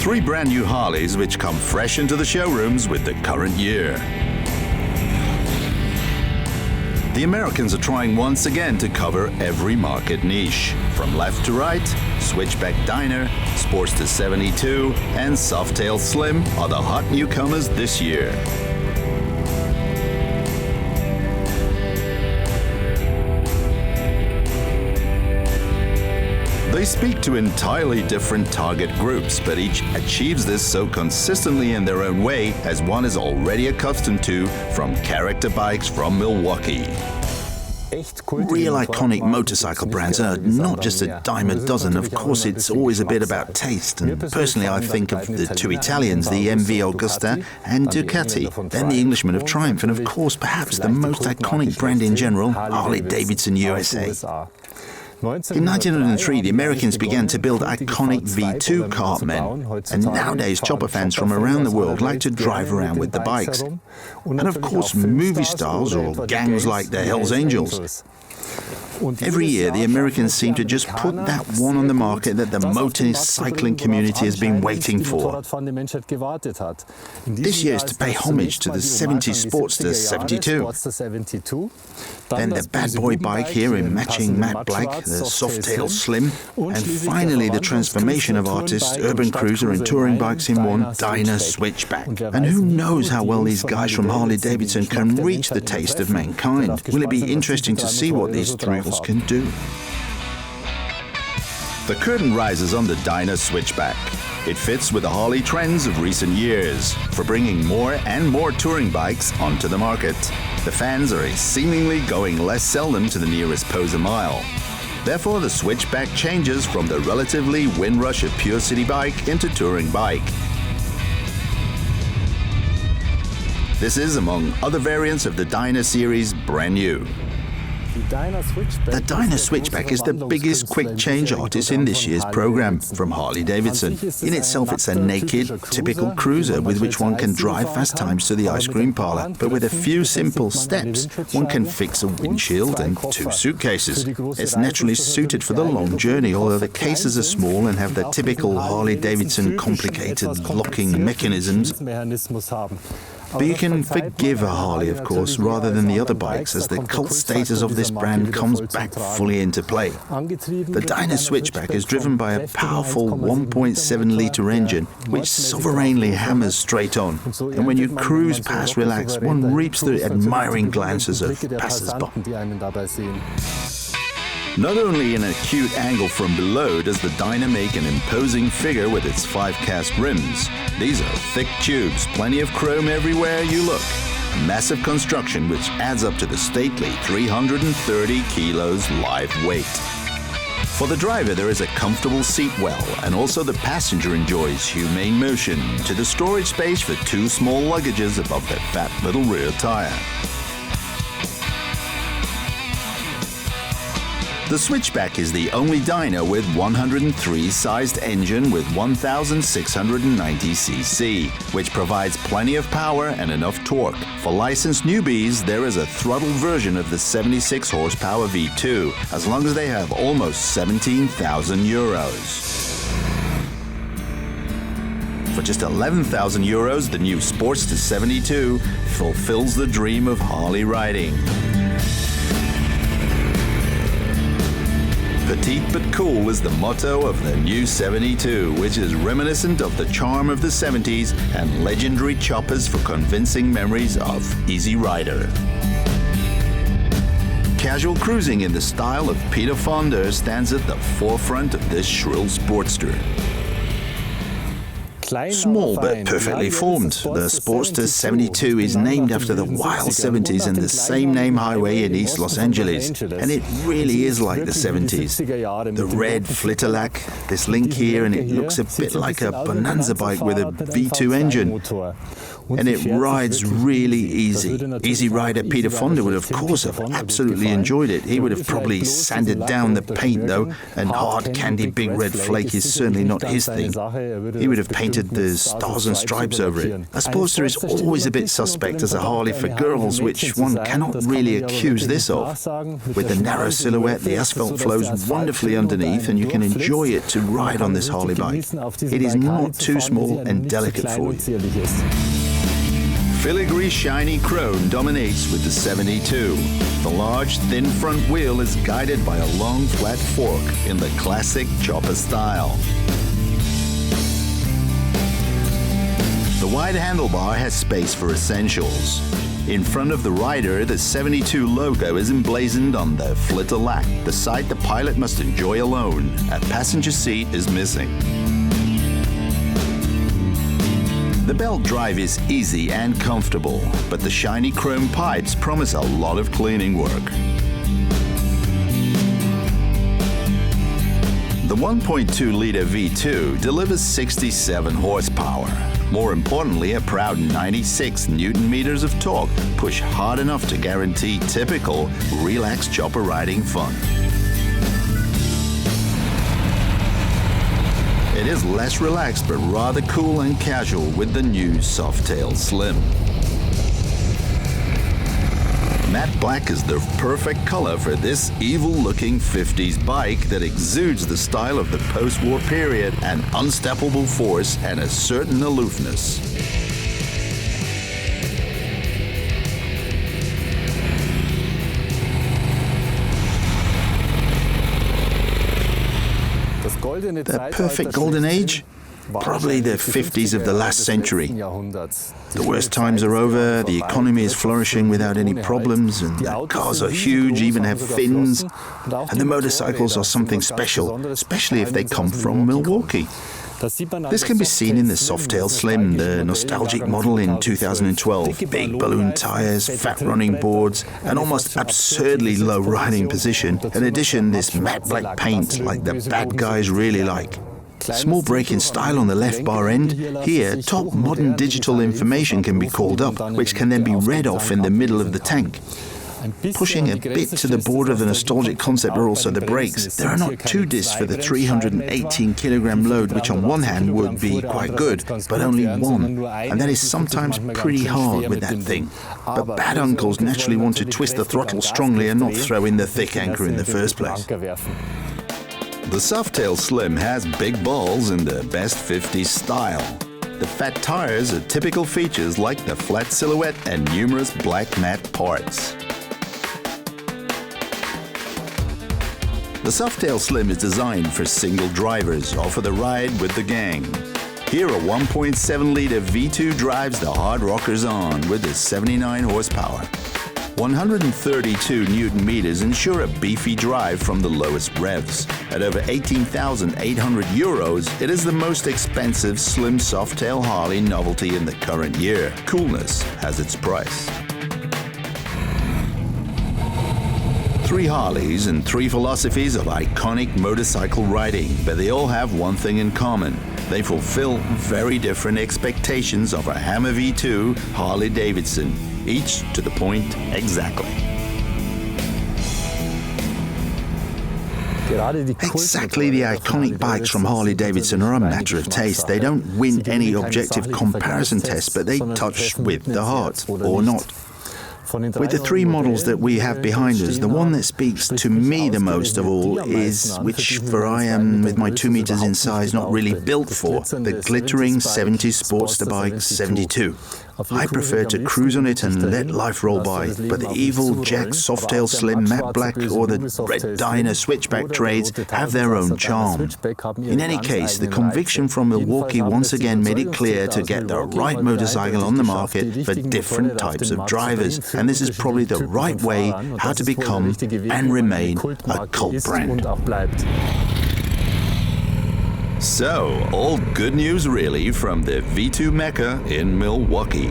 3 brand new Harleys which come fresh into the showrooms with the current year. The Americans are trying once again to cover every market niche. From left to right, Switchback Dyna, Sportster 72 and Softail Slim are the hot newcomers this year. They speak to entirely different target groups, but each achieves this so consistently in their own way as one is already accustomed to from character bikes from Milwaukee. Real iconic motorcycle brands are not just a dime a dozen. Of course, it's always a bit about taste. And personally, I think of the 2 Italians, the MV Agusta and Ducati, then the Englishman of Triumph, and of course, perhaps the most iconic brand in general, Harley-Davidson USA. In 1903, the Americans began to build iconic V2 cartmen, and nowadays chopper fans from around the world like to drive around with the bikes. And of course, movie stars or gangs like the Hells Angels. Every year, the Americans seem to just put that one on the market that the motorcycling community has been waiting for. This year is to pay homage to the 70s Sportster 72. Then the bad boy bike here in matching matte black, the Softail Slim, and finally the transformation of artists, urban cruiser and touring bikes in one, Dyna Switchback. And who knows how well these guys from Harley-Davidson can reach the taste of mankind. Will it be interesting to see what these 3 can do. The curtain rises on the Dyna Switchback. It fits with the Harley trends of recent years for bringing more and more touring bikes onto the market. The fans are seemingly going less seldom to the nearest poser mile. Therefore, the Switchback changes from the relatively windrush of pure city bike into touring bike. This is among other variants of the Dyna series, brand new. The Dyna Switchback is the biggest quick change artist in this year's program from Harley-Davidson. In itself, it's a naked, typical cruiser with which one can drive fast times to the ice cream parlor. But with a few simple steps, one can fix a windshield and 2 suitcases. It's naturally suited for the long journey, although the cases are small and have the typical Harley-Davidson complicated locking mechanisms. But you can forgive a Harley, of course, rather than the other bikes, as the cult status of this brand comes back fully into play. The Dyna Switchback is driven by a powerful 1.7-litre engine, which sovereignly hammers straight on. And when you cruise past relaxed, one reaps the admiring glances of passers-by. Not only in an acute angle from below does the Dyna make an imposing figure with its 5 cast rims. These are thick tubes, plenty of chrome everywhere you look. A massive construction which adds up to the stately 330 kilos live weight. For the driver, there is a comfortable seat well, and also the passenger enjoys humane motion to the storage space for 2 small luggages above the fat little rear tire. The Switchback is the only Dyna with 103 sized engine with 1,690 cc, which provides plenty of power and enough torque. For licensed newbies, there is a throttled version of the 76 horsepower V2, as long as they have almost 17,000 euros. For just 11,000 euros, the new Sportster 72 fulfills the dream of Harley riding. Petite but cool is the motto of the new 72, which is reminiscent of the charm of the 70s and legendary choppers for convincing memories of Easy Rider. Casual cruising in the style of Peter Fonda stands at the forefront of this shrill Sportster. Small but perfectly formed, the Sportster 72 is named after the wild 70s and the same name highway in East Los Angeles, and it really is like the 70s. The red flitterlack, this link here, and it looks a bit like a Bonanza bike with a V2 engine. and it rides really easy. Easy rider Peter Fonda would of course have absolutely enjoyed it. He would have probably sanded down the paint though, and hard candy big red flake is certainly not his thing. He would have painted the stars and stripes over it. A Sportster is always a bit suspect as a Harley for girls, which one cannot really accuse this of. With the narrow silhouette, the asphalt flows wonderfully underneath and you can enjoy it to ride on this Harley bike. It is not too small and delicate for you. Filigree shiny chrome dominates with the 72. The large, thin front wheel is guided by a long, flat fork in the classic chopper style. The wide handlebar has space for essentials. In front of the rider, the 72 logo is emblazoned on the flitter lack, the side the pilot must enjoy alone. A passenger seat is missing. The belt drive is easy and comfortable, but the shiny chrome pipes promise a lot of cleaning work. The 1.2-liter V2 delivers 67 horsepower. More importantly, a proud 96 Newton-meters of torque push hard enough to guarantee typical, relaxed chopper riding fun. It is less relaxed but rather cool and casual with the new Softail Slim. Matte black is the perfect color for this evil-looking 50s bike that exudes the style of the post-war period, an unstoppable force and a certain aloofness. The perfect golden age? Probably the 50s of the last century. The worst times are over, the economy is flourishing without any problems, and the cars are huge, even have fins, and the motorcycles are something special, especially if they come from Milwaukee. This can be seen in the Softail Slim, the nostalgic model in 2012. Big balloon tires, fat running boards, an almost absurdly low riding position. In addition, this matte black paint like the bad guys really like. Small break in style on the left bar end. Here, top modern digital information can be called up, which can then be read off in the middle of the tank. Pushing a bit to the border of the nostalgic concept are also the brakes. There are not two discs for the 318-kilogram load, which on one hand would be quite good, but only one. And that is sometimes pretty hard with that thing. But bad uncles naturally want to twist the throttle strongly and not throw in the thick anchor in the first place. The Softail Slim has big balls in the best 50s style. The fat tires are typical features like the flat silhouette and numerous black matte parts. The Softail Slim is designed for single drivers or for the ride with the gang. Here a 1.7-liter V2 drives the hard rockers on with its 79 horsepower. 132 Newton-meters ensure a beefy drive from the lowest revs. At over 18,800 euros, it is the most expensive slim Softail Harley novelty in the current year. Coolness has its price. 3 Harleys and 3 philosophies of iconic motorcycle riding, but they all have one thing in common. They fulfill very different expectations of a Hammer V2 Harley-Davidson, each to the point exactly. Exactly, the iconic bikes from Harley-Davidson are a matter of taste. They don't win any objective comparison test, but they touch with the heart, or not. With the 3 models that we have behind us, the one that speaks to me the most of all is, which for I am with my 2 meters in size not really built for, the glittering 70s Sportster bike 72. I prefer to cruise on it and let life roll by, but the evil Jack Softail Slim Matte Black or the red Dyna Switchback trades have their own charm. In any case, the conviction from Milwaukee once again made it clear to get the right motorcycle on the market for different types of drivers, and this is probably the right way how to become and remain a cult brand. So, all good news really from the V2 Mecca in Milwaukee.